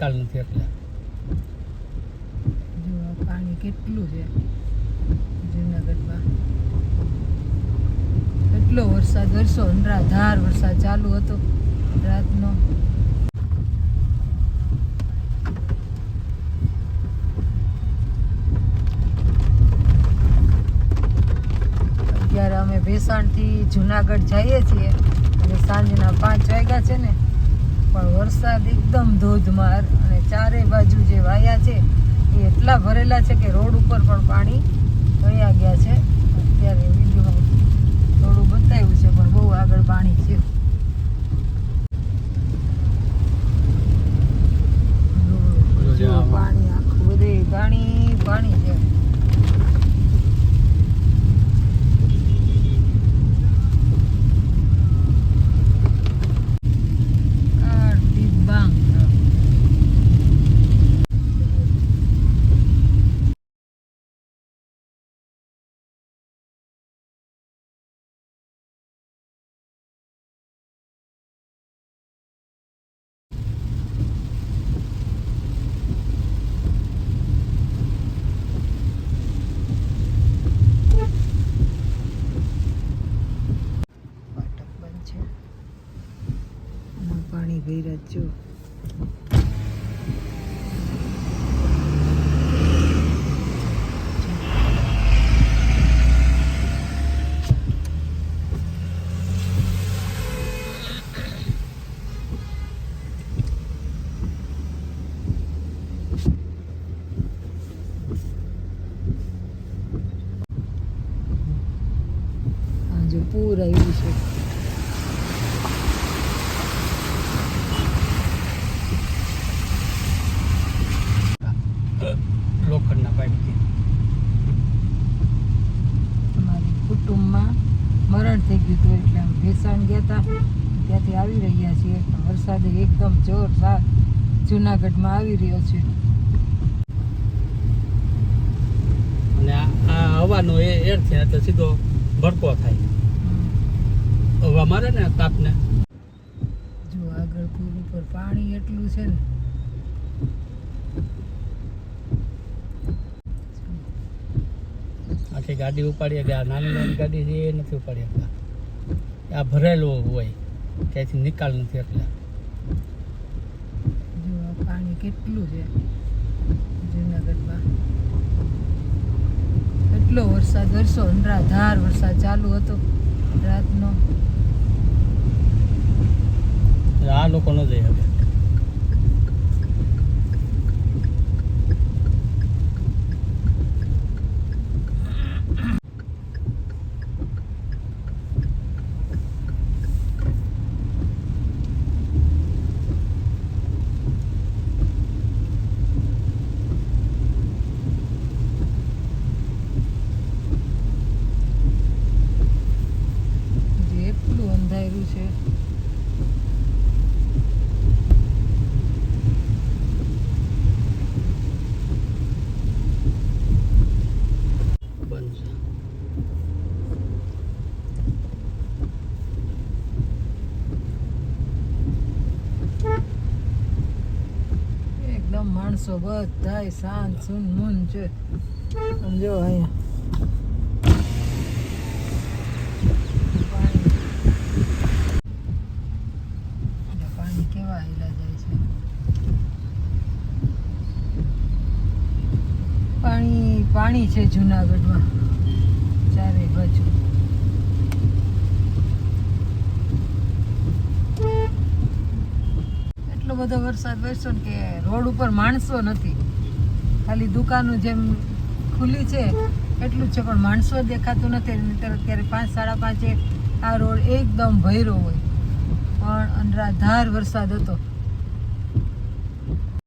કાલ નથી એટલે જો પાણી કેટલું છે જૂનાગઢમાં. એટલો વરસાદ વરસો, અનરાધાર વરસાદ ચાલુ હતો રાતનો. અત્યારે અમે ભેસાણથી જુનાગઢ જઈએ છીએ અને સાંજના 5 વાગ્યા છે ને, પણ વરસાદ એકદમ ધોધમાર અને ચારે બાજુ જે વાયા છે એ એટલા ભરેલા છે કે રોડ ઉપર પણ પાણી વયા ગયા છે. અત્યારે વિડીયોમાં થોડું બતાવ્યું છે પણ બહુ આગળ પાણી છે. પાણી આખું બધે પાણી પાણી છે. પાણી ભર્યા જો. આ જો પૂર આવ્યું છે. લોખંડના પાઇપથી અમારી કુટુંબમાં મરણ થઈ ગયું હતું એટલે અમે ભેસાણ ગયા હતા, ત્યાંથી આવી રહ્યા છીએ. વરસાદ એકદમ જોરદાર જુનાગઢમાં આવી રહ્યો છે. અને આ હવાનો એર છે એટલે સીધો ભડકો થાય. હવા મારે ને તાપને. જો આગળ પૂર ઉપર પાણી એટલું છે ને. આખી ગાડી ઉપાડીએ કે આ નાની નાની ગાડી છે એ નથી ઉપાડી શકતા. આ ભરેલું હોય, ક્યાંયથી નિકાલ નથી એટલે. જો આ પાણી કેટલું છે જૂનાગઢમાં. એટલો વરસાદ વરસો, અનરાધાર વરસાદ ચાલુ હતો રાતનો. આ લોકો ન જઈ શકે. એટલું અંધાર્યું છે. બંધ છે. એકદમ માણસો બધાય શાંત સુન મૂન છે. સમજો અહીંયા પાણી કેવા હેલા જાય છે. પાણી પાણી છે જુનાગઢમાં ચારે બાજુ. એટલો બધો વરસાદ વરસ્યો ને કે રોડ ઉપર માણસો નથી. ખાલી દુકાનો જેમ ખુલ્લી છે એટલું જ છે પણ માણસો દેખાતું નથી. અત્યારે 5 સાડા 5 આ રોડ એકદમ ભર્યો હોય પણ અનરાધાર વરસાદ હતો.